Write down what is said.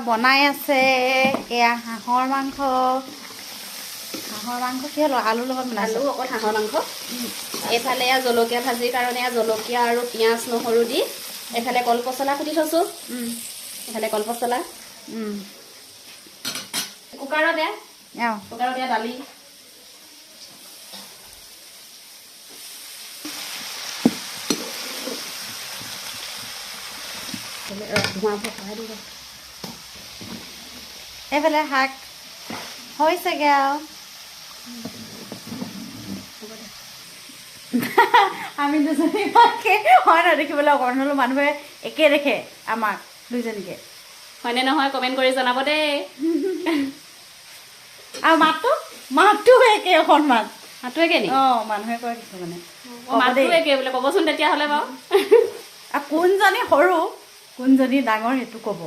বনাই আছে এয়া হাঁহৰ মাংস কিহৰ লগত আলুৰ লগত বনাইছে আলু অকল হাঁহৰ মাংস এইফালে এয়া জলকীয়া ভাজিৰ কাৰণে জলকীয়া আৰু পিঁয়াজ নহৰু দি এইফালে কলপচলা কুটি থৈছোঁ এইফালে কলপচলা কুকাৰতে দালি এইফালে শাক হৈছেগৈ আৰু আমি দুজনী হয় নহয় দেখিবলৈ অকণমান হ'লেও মানুহে একে দেখে আমাক দুইজনীকে হয়নে নহয় কমেণ্ট কৰি জনাব দেই আৰু মাতটো একে অকণমান মাতটো একে নি মানুহে কয় কিছুমানে মাতটো একে বোলে ক'বচোন তেতিয়াহ'লে বাৰু আৰু কোনজনী সৰু কোনজনী ডাঙৰ সেইটো ক'ব